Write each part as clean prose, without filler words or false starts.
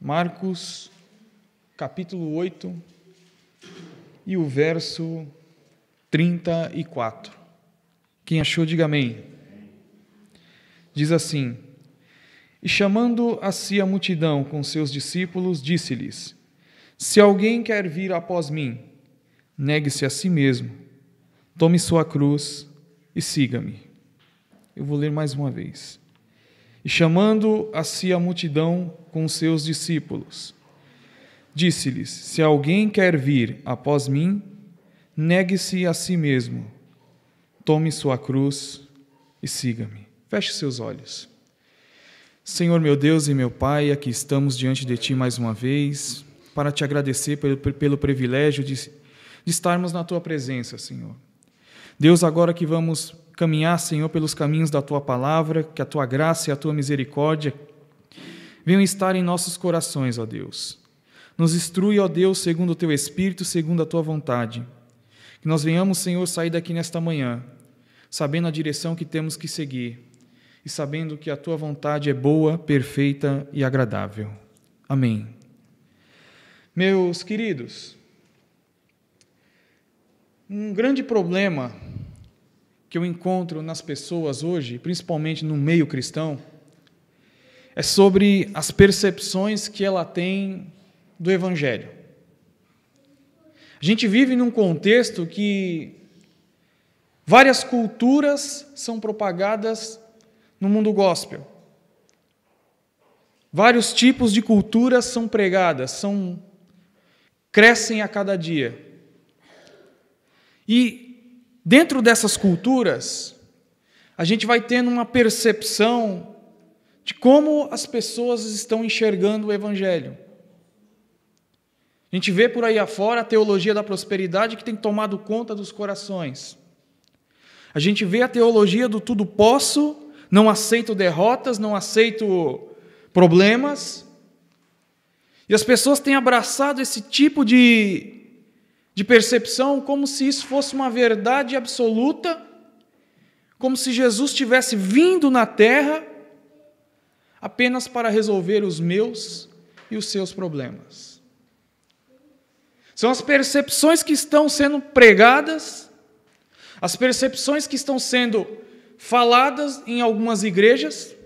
Marcos, capítulo 8, e o verso 34. Quem achou, diga amém. Diz assim: E chamando a si a multidão com seus discípulos, disse-lhes: Se alguém quer vir após mim, negue-se a si mesmo, tome sua cruz e siga-me. Eu vou ler mais uma vez. E chamando a si a multidão com seus discípulos, disse-lhes: Se alguém quer vir após mim, negue-se a si mesmo, tome sua cruz e siga-me. Feche seus olhos. Senhor meu Deus e meu Pai, aqui estamos diante de Ti mais uma vez, para Te agradecer pelo privilégio de estarmos na Tua presença, Senhor. Deus, agora que vamos caminhar, Senhor, pelos caminhos da Tua palavra, que a Tua graça e a Tua misericórdia venham estar em nossos corações, ó Deus. Nos instrui, ó Deus, segundo o Teu Espírito, segundo a Tua vontade. Que nós venhamos, Senhor, sair daqui nesta manhã, sabendo a direção que temos que seguir e sabendo que a Tua vontade é boa, perfeita e agradável. Amém. Meus queridos, um grande problema que eu encontro nas pessoas hoje, principalmente no meio cristão, é sobre as percepções que ela tem do Evangelho. A gente vive num contexto que várias culturas são propagadas no mundo gospel. Vários tipos de culturas são pregadas, crescem a cada dia. E dentro dessas culturas, a gente vai tendo uma percepção de como as pessoas estão enxergando o Evangelho. A gente vê por aí afora a teologia da prosperidade que tem tomado conta dos corações. A gente vê a teologia do tudo posso, não aceito derrotas, não aceito problemas. E as pessoas têm abraçado esse tipo de percepção como se isso fosse uma verdade absoluta, como se Jesus tivesse vindo na terra apenas para resolver os meus e os seus problemas. São as percepções que estão sendo pregadas, as percepções que estão sendo faladas em algumas igrejas,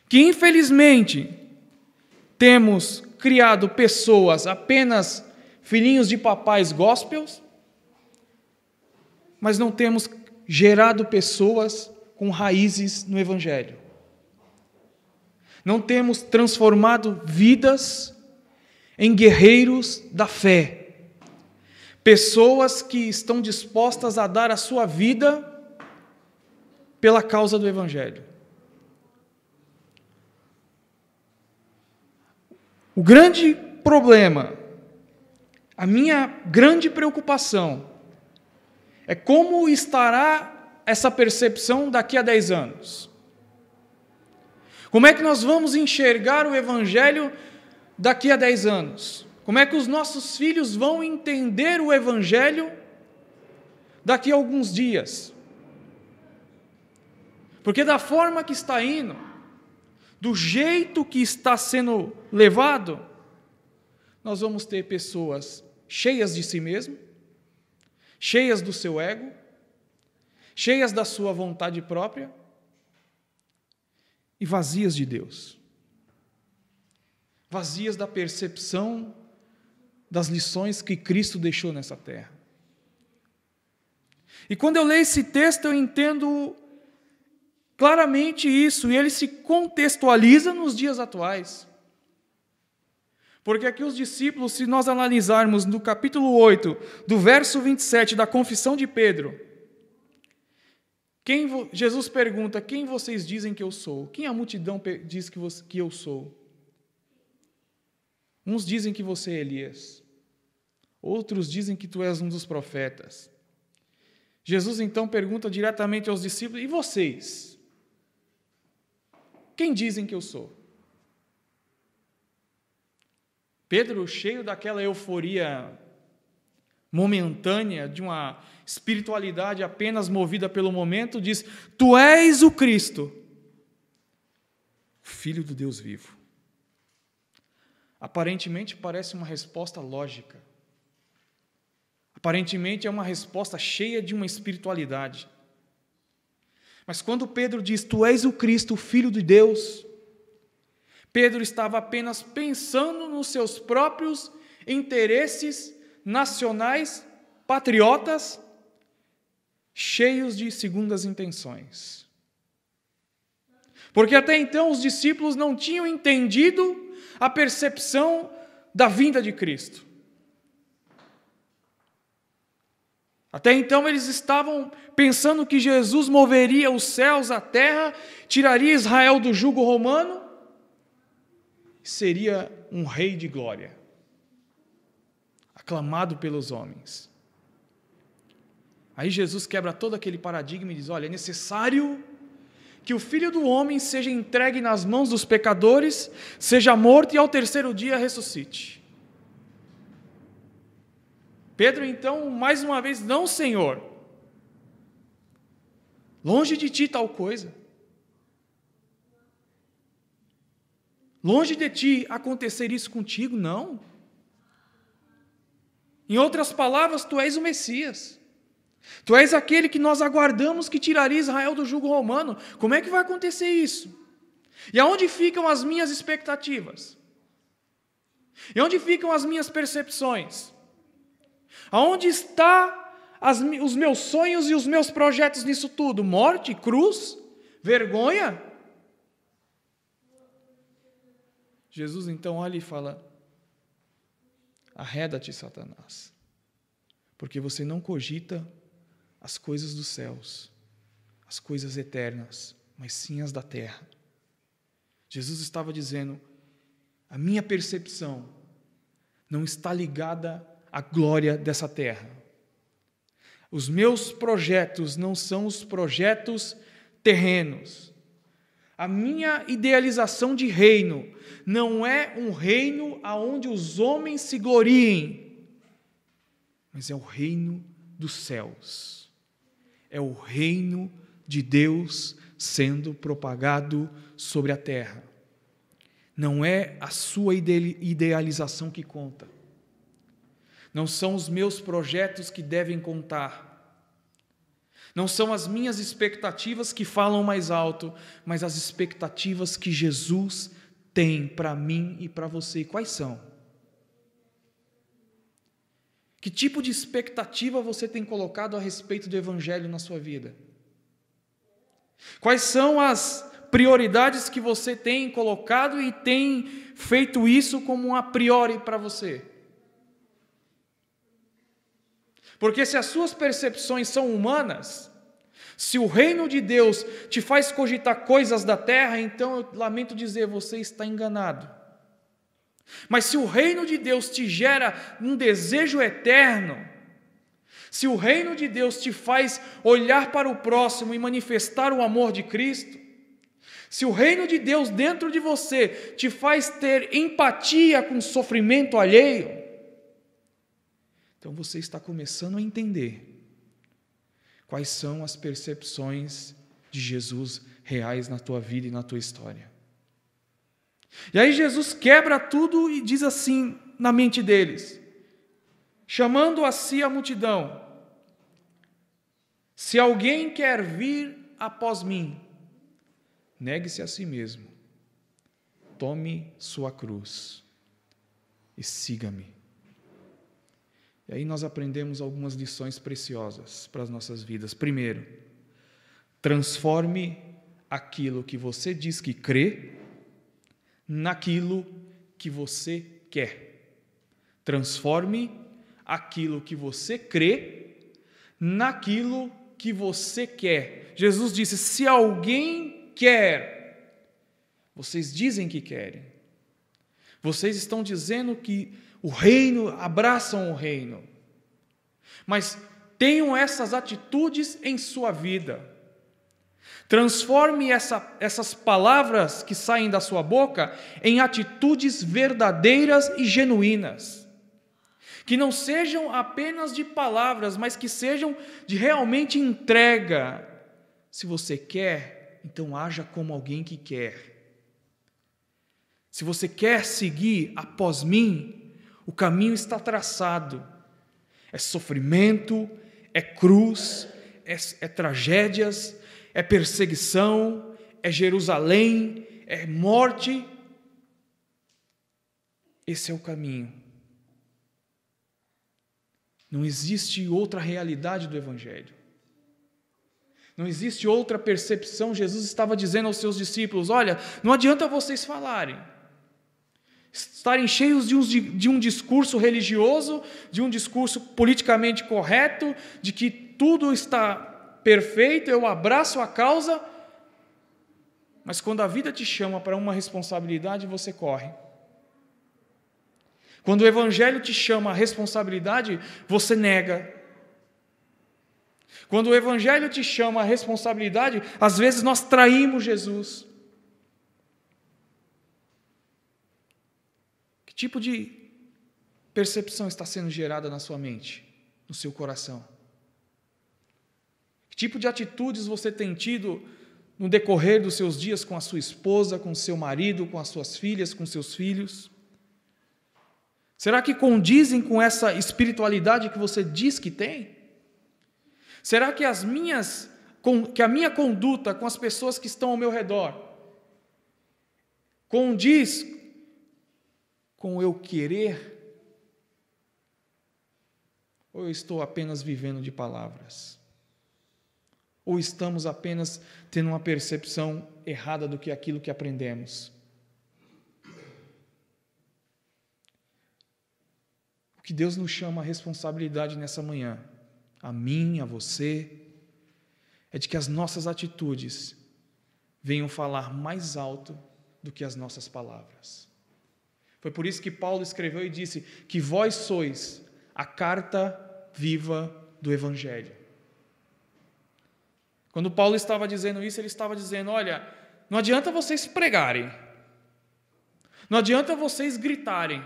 que infelizmente temos criado pessoas apenas filhinhos de papais gospels, mas não temos gerado pessoas com raízes no Evangelho. Não temos transformado vidas em guerreiros da fé. Pessoas que estão dispostas a dar a sua vida pela causa do Evangelho. O grande problema, a minha grande preocupação é como estará essa percepção daqui a 10 anos. Como é que nós vamos enxergar o Evangelho daqui a 10 anos? Como é que os nossos filhos vão entender o Evangelho daqui a alguns dias? Porque da forma que está indo, do jeito que está sendo levado, nós vamos ter pessoas cheias de si mesmo, cheias do seu ego, cheias da sua vontade própria e vazias de Deus. Vazias da percepção das lições que Cristo deixou nessa terra. E quando eu leio esse texto, eu entendo claramente isso, e ele se contextualiza nos dias atuais. Porque aqui os discípulos, se nós analisarmos no capítulo 8, do verso 27 da confissão de Pedro, Jesus pergunta: quem vocês dizem que eu sou? Quem a multidão diz que eu sou? Uns dizem que você é Elias, outros dizem que tu és um dos profetas. Jesus então pergunta diretamente aos discípulos: e vocês? Quem dizem que eu sou? Pedro, cheio daquela euforia momentânea, de uma espiritualidade apenas movida pelo momento, diz: tu és o Cristo, Filho do Deus vivo. aparentemente parece uma resposta lógica. Aparentemente é uma resposta cheia de uma espiritualidade. Mas quando Pedro diz, tu és o Cristo, o Filho de Deus, Pedro estava apenas pensando nos seus próprios interesses nacionais, patriotas, cheios de segundas intenções. Porque até então os discípulos não tinham entendido a percepção da vinda de Cristo. Até então eles estavam pensando que Jesus moveria os céus, a terra, tiraria Israel do jugo romano, e seria um rei de glória, aclamado pelos homens. Aí Jesus quebra todo aquele paradigma e diz, olha, é necessário que o Filho do Homem seja entregue nas mãos dos pecadores, seja morto e ao terceiro dia ressuscite. Pedro, então, mais uma vez, não, Senhor, longe de ti tal coisa. Longe de ti acontecer isso contigo, não. Em outras palavras, tu és o Messias. Tu és aquele que nós aguardamos que tiraria Israel do jugo romano. Como é que vai acontecer isso? E aonde ficam as minhas expectativas? E onde ficam as minhas percepções? Aonde está os meus sonhos e os meus projetos nisso tudo? Morte, cruz, vergonha? Jesus então olha e fala, arreda-te, Satanás, porque você não cogita as coisas dos céus, as coisas eternas, mas sim as da terra. Jesus estava dizendo, a minha percepção não está ligada à glória dessa terra. Os meus projetos não são os projetos terrenos. A minha idealização de reino não é um reino onde os homens se gloriem, mas é o reino dos céus. É o reino de Deus sendo propagado sobre a terra. Não é a sua idealização que conta. Não são os meus projetos que devem contar. Não são as minhas expectativas que falam mais alto, mas as expectativas que Jesus tem para mim e para você. E quais são? Que tipo de expectativa você tem colocado a respeito do Evangelho na sua vida? Quais são as prioridades que você tem colocado e tem feito isso como um a priori para você? Porque se as suas percepções são humanas, se o reino de Deus te faz cogitar coisas da terra, então eu lamento dizer, você está enganado. Mas se o reino de Deus te gera um desejo eterno, se o reino de Deus te faz olhar para o próximo e manifestar o amor de Cristo, se o reino de Deus dentro de você te faz ter empatia com o sofrimento alheio, então você está começando a entender quais são as percepções de Jesus reais na tua vida e na tua história. E aí Jesus quebra tudo e diz assim na mente deles, chamando a si a multidão, se alguém quer vir após mim, negue-se a si mesmo, tome sua cruz e siga-me. E aí nós aprendemos algumas lições preciosas para as nossas vidas. Primeiro, transforme aquilo que você diz que crê naquilo que você quer. Transforme aquilo que você crê naquilo que você quer. Jesus disse, se alguém quer, vocês dizem que querem. Vocês estão dizendo que o reino, abraçam o reino. Mas tenham essas atitudes em sua vida. Transforme essas palavras que saem da sua boca em atitudes verdadeiras e genuínas. Que não sejam apenas de palavras, mas que sejam de realmente entrega. Se você quer, então haja como alguém que quer. Se você quer seguir após mim, o caminho está traçado. É sofrimento, é cruz, é tragédias, é perseguição, é Jerusalém, é morte. Esse é o caminho. Não existe outra realidade do Evangelho. Não existe outra percepção. Jesus estava dizendo aos seus discípulos: olha, não adianta vocês falarem, estarem cheios de um discurso religioso, de um discurso politicamente correto, de que tudo está perfeito, eu abraço a causa, mas quando a vida te chama para uma responsabilidade, você corre. Quando o Evangelho te chama a responsabilidade, você nega. Quando o Evangelho te chama a responsabilidade, às vezes nós traímos Jesus. Que tipo de percepção está sendo gerada na sua mente, no seu coração? Que tipo de atitudes você tem tido no decorrer dos seus dias com a sua esposa, com o seu marido, com as suas filhas, com seus filhos? Será que condizem com essa espiritualidade que você diz que tem? Será que a minha conduta com as pessoas que estão ao meu redor condiz com o eu querer? Ou eu estou apenas vivendo de palavras? Ou estamos apenas tendo uma percepção errada do que aquilo que aprendemos? O que Deus nos chama a responsabilidade nessa manhã, a mim, a você, é de que as nossas atitudes venham falar mais alto do que as nossas palavras. Foi por isso que Paulo escreveu e disse que vós sois a carta viva do Evangelho. Quando Paulo estava dizendo isso, ele estava dizendo: olha, não adianta vocês pregarem, não adianta vocês gritarem,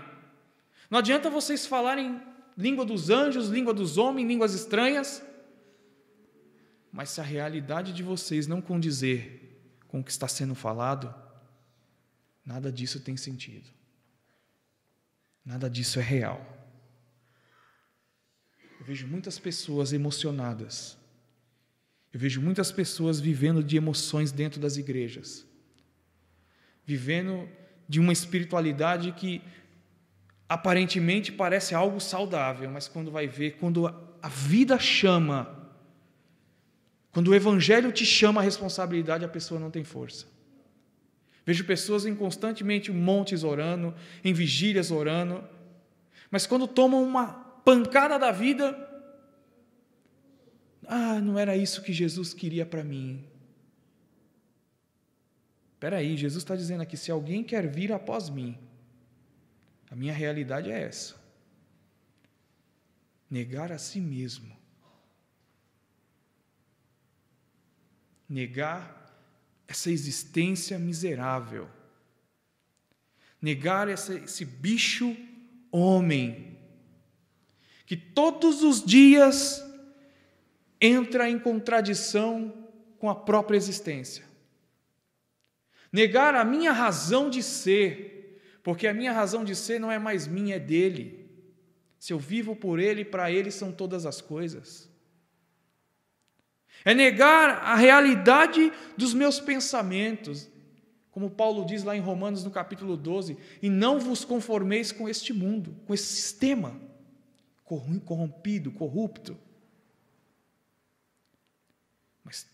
não adianta vocês falarem língua dos anjos, língua dos homens, línguas estranhas, mas se a realidade de vocês não condizer com o que está sendo falado, nada disso tem sentido. Nada disso é real. Eu vejo muitas pessoas emocionadas. Eu vejo muitas pessoas vivendo de emoções dentro das igrejas. Vivendo de uma espiritualidade que aparentemente parece algo saudável, mas quando vai ver, quando a vida chama, quando o Evangelho te chama a responsabilidade, a pessoa não tem força. Vejo pessoas constantemente em montes orando, em vigílias orando, mas quando tomam uma pancada da vida, não era isso que Jesus queria para mim. Espera aí, Jesus está dizendo aqui, se alguém quer vir após mim, a minha realidade é essa. Negar a si mesmo. Negar essa existência miserável. Negar esse bicho homem, que todos os dias entra em contradição com a própria existência. Negar a minha razão de ser, porque a minha razão de ser não é mais minha, é dele. Se eu vivo por ele, para ele são todas as coisas. É negar a realidade dos meus pensamentos, como Paulo diz lá em Romanos, no capítulo 12, e não vos conformeis com este mundo, com esse sistema corrompido, corrupto, mas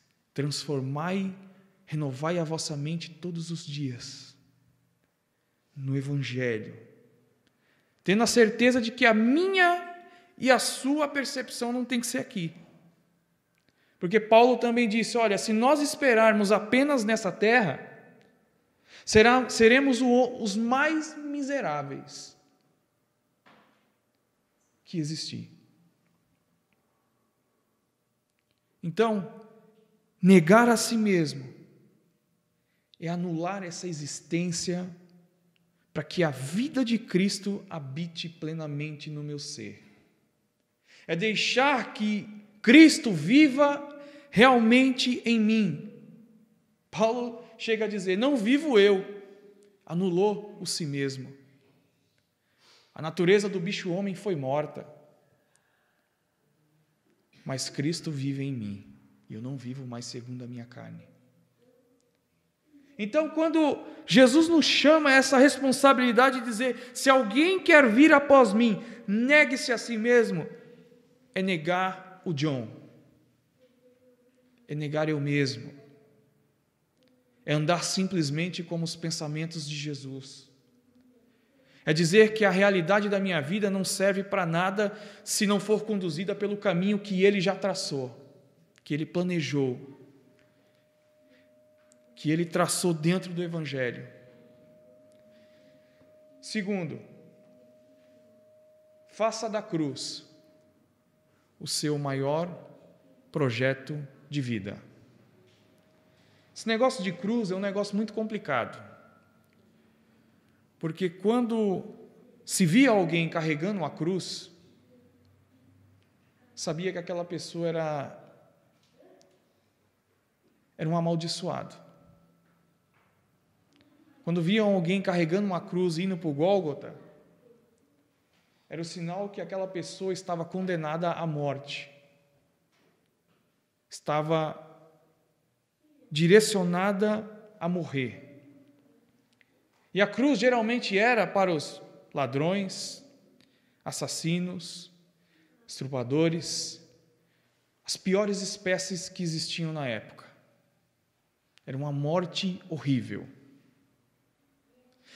renovai a vossa mente todos os dias no Evangelho, tendo a certeza de que a minha e a sua percepção não tem que ser aqui. Porque Paulo também disse, olha, se nós esperarmos apenas nessa terra, seremos os mais miseráveis que existir. Então, negar a si mesmo é anular essa existência para que a vida de Cristo habite plenamente no meu ser. É deixar que Cristo viva realmente em mim. Paulo chega a dizer, não vivo eu, anulou o si mesmo. A natureza do bicho-homem foi morta. Mas Cristo vive em mim, e eu não vivo mais segundo a minha carne. Então, quando Jesus nos chama a essa responsabilidade de dizer, se alguém quer vir após mim, negue-se a si mesmo, é negar o John, é negar eu mesmo, é andar simplesmente como os pensamentos de Jesus, é dizer que a realidade da minha vida não serve para nada se não for conduzida pelo caminho que Ele já traçou, que Ele planejou, que Ele traçou dentro do Evangelho. Segundo, faça da cruz o seu maior projeto de vida. Esse negócio de cruz é um negócio muito complicado, porque quando se via alguém carregando uma cruz, sabia que aquela pessoa era um amaldiçoado. Quando viam alguém carregando uma cruz indo para o Gólgota, era o sinal que aquela pessoa estava condenada à morte. Estava direcionada a morrer. E a cruz geralmente era para os ladrões, assassinos, estupradores, as piores espécies que existiam na época. Era uma morte horrível.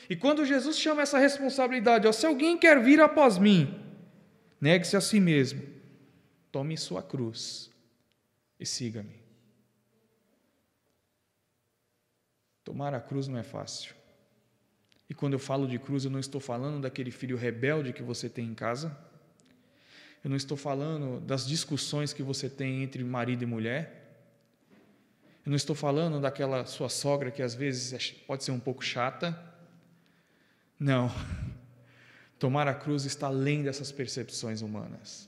E quando Jesus chama essa responsabilidade, se alguém quer vir após mim, negue-se a si mesmo, tome sua cruz e siga-me. Tomar a cruz não é fácil. E quando eu falo de cruz, eu não estou falando daquele filho rebelde que você tem em casa, eu não estou falando das discussões que você tem entre marido e mulher, eu não estou falando daquela sua sogra que às vezes pode ser um pouco chata. Não, tomar a cruz está além dessas percepções humanas.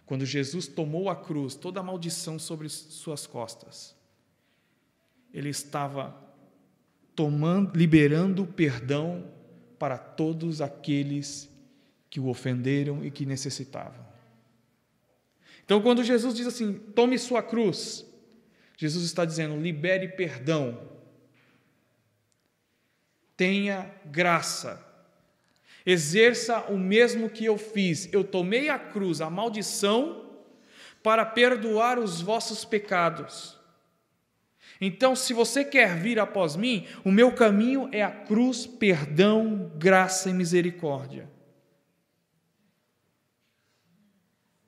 Quando Jesus tomou a cruz, toda a maldição sobre suas costas, Ele estava liberando perdão para todos aqueles que o ofenderam e que necessitavam. Então, quando Jesus diz assim, tome sua cruz, Jesus está dizendo, libere perdão. Tenha graça, exerça o mesmo que eu fiz. Eu tomei a cruz, a maldição, para perdoar os vossos pecados. Então, se você quer vir após mim, o meu caminho é a cruz, perdão, graça e misericórdia.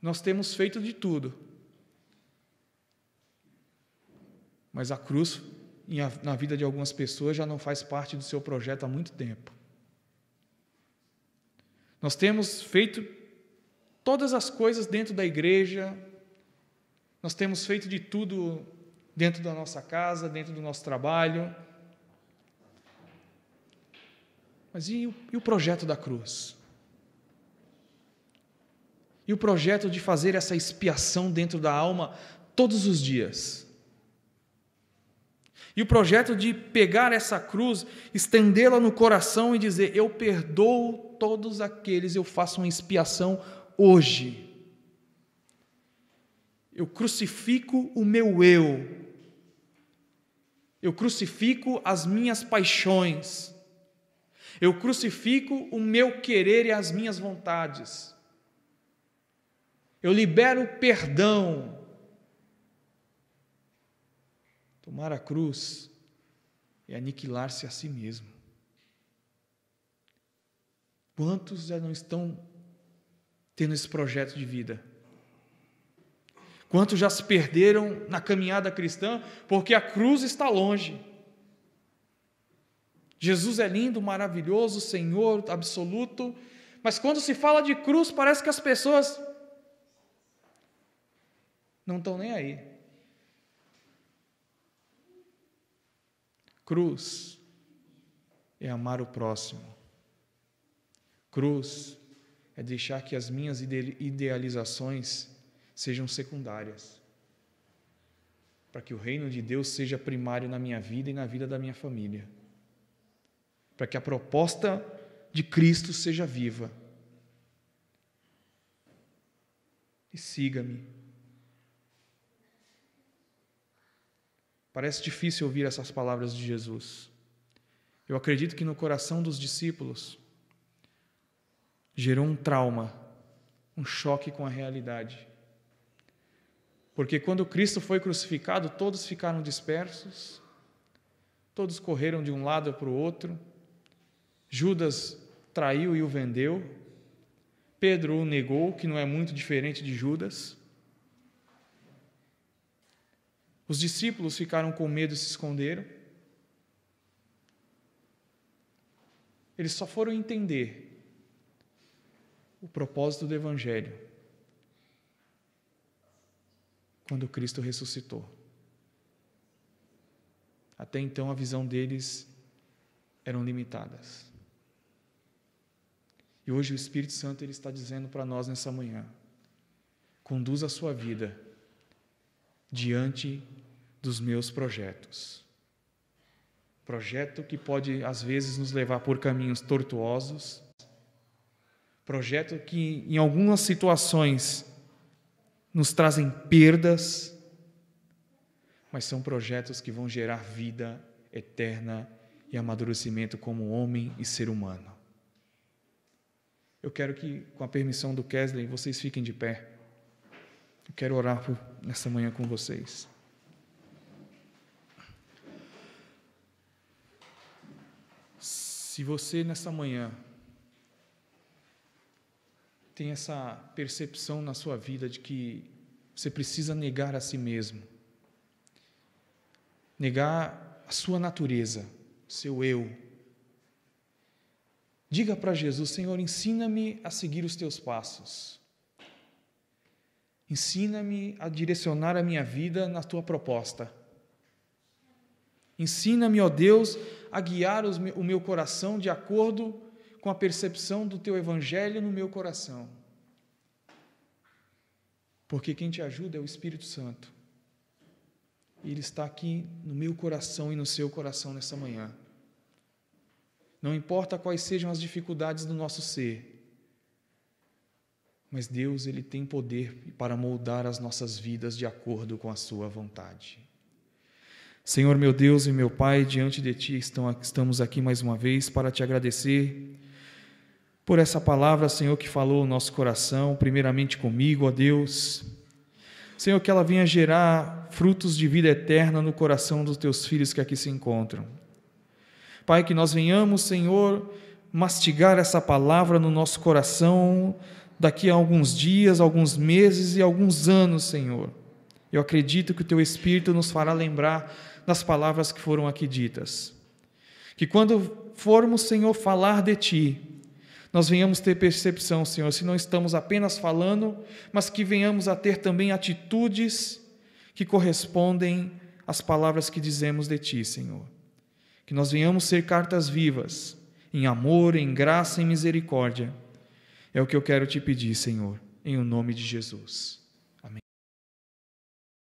Nós temos feito de tudo, mas a cruz na vida de algumas pessoas já não faz parte do seu projeto há muito tempo. Nós temos feito todas as coisas dentro da igreja, nós temos feito de tudo dentro da nossa casa, dentro do nosso trabalho. Mas e o projeto da cruz? E o projeto de fazer essa expiação dentro da alma todos os dias? E o projeto de pegar essa cruz, estendê-la no coração e dizer, eu perdoo todos aqueles, eu faço uma expiação hoje. Eu crucifico o meu eu. Eu crucifico as minhas paixões. Eu crucifico o meu querer e as minhas vontades. Eu libero perdão. Tomar a cruz é aniquilar-se a si mesmo. Quantos já não estão tendo esse projeto de vida? Quantos já se perderam na caminhada cristã porque a cruz está longe? Jesus é lindo, maravilhoso, Senhor absoluto, mas quando se fala de cruz, parece que as pessoas não estão nem aí. Cruz é amar o próximo. Cruz é deixar que as minhas idealizações sejam secundárias, para que o reino de Deus seja primário na minha vida e na vida da minha família. para que a proposta de Cristo seja viva. E siga-me. Parece difícil ouvir essas palavras de Jesus. Eu acredito que no coração dos discípulos gerou um trauma, um choque com a realidade. Porque quando Cristo foi crucificado, todos ficaram dispersos, todos correram de um lado para o outro, Judas traiu e o vendeu, Pedro o negou, que não é muito diferente de Judas. Os discípulos ficaram com medo e se esconderam. Eles só foram entender o propósito do Evangelho quando Cristo ressuscitou. Até então a visão deles eram limitadas. E hoje o Espírito Santo ele está dizendo para nós nessa manhã: conduza a sua vida diante dos meus projetos. Projeto que pode às vezes nos levar por caminhos tortuosos, projeto que em algumas situações nos trazem perdas, mas são projetos que vão gerar vida eterna e amadurecimento como homem e ser humano. Eu quero que, com a permissão do Kesley, vocês fiquem de pé. Eu quero orar nessa manhã com vocês. Se você, nessa manhã, tem essa percepção na sua vida de que você precisa negar a si mesmo, negar a sua natureza, seu eu, diga para Jesus: Senhor, ensina-me a seguir os teus passos. Ensina-me a direcionar a minha vida na tua proposta. Ensina-me, ó Deus, a guiar o meu coração de acordo com a percepção do teu evangelho no meu coração. Porque quem te ajuda é o Espírito Santo. E ele está aqui no meu coração e no seu coração nessa manhã. Não importa quais sejam as dificuldades do nosso ser, mas Deus, ele tem poder para moldar as nossas vidas de acordo com a sua vontade. Senhor, meu Deus e meu Pai, diante de Ti estamos aqui mais uma vez para Te agradecer por essa palavra, Senhor, que falou o nosso coração, primeiramente comigo, ó Deus. Senhor, que ela venha gerar frutos de vida eterna no coração dos Teus filhos que aqui se encontram. Pai, que nós venhamos, Senhor, mastigar essa palavra no nosso coração daqui a alguns dias, alguns meses e alguns anos, Senhor. Eu acredito que o Teu Espírito nos fará lembrar das palavras que foram aqui ditas. Que quando formos, Senhor, falar de Ti, nós venhamos ter percepção, Senhor, se não estamos apenas falando, mas que venhamos a ter também atitudes que correspondem às palavras que dizemos de Ti, Senhor. Que nós venhamos ser cartas vivas, em amor, em graça, em misericórdia. É o que eu quero Te pedir, Senhor, em o nome de Jesus.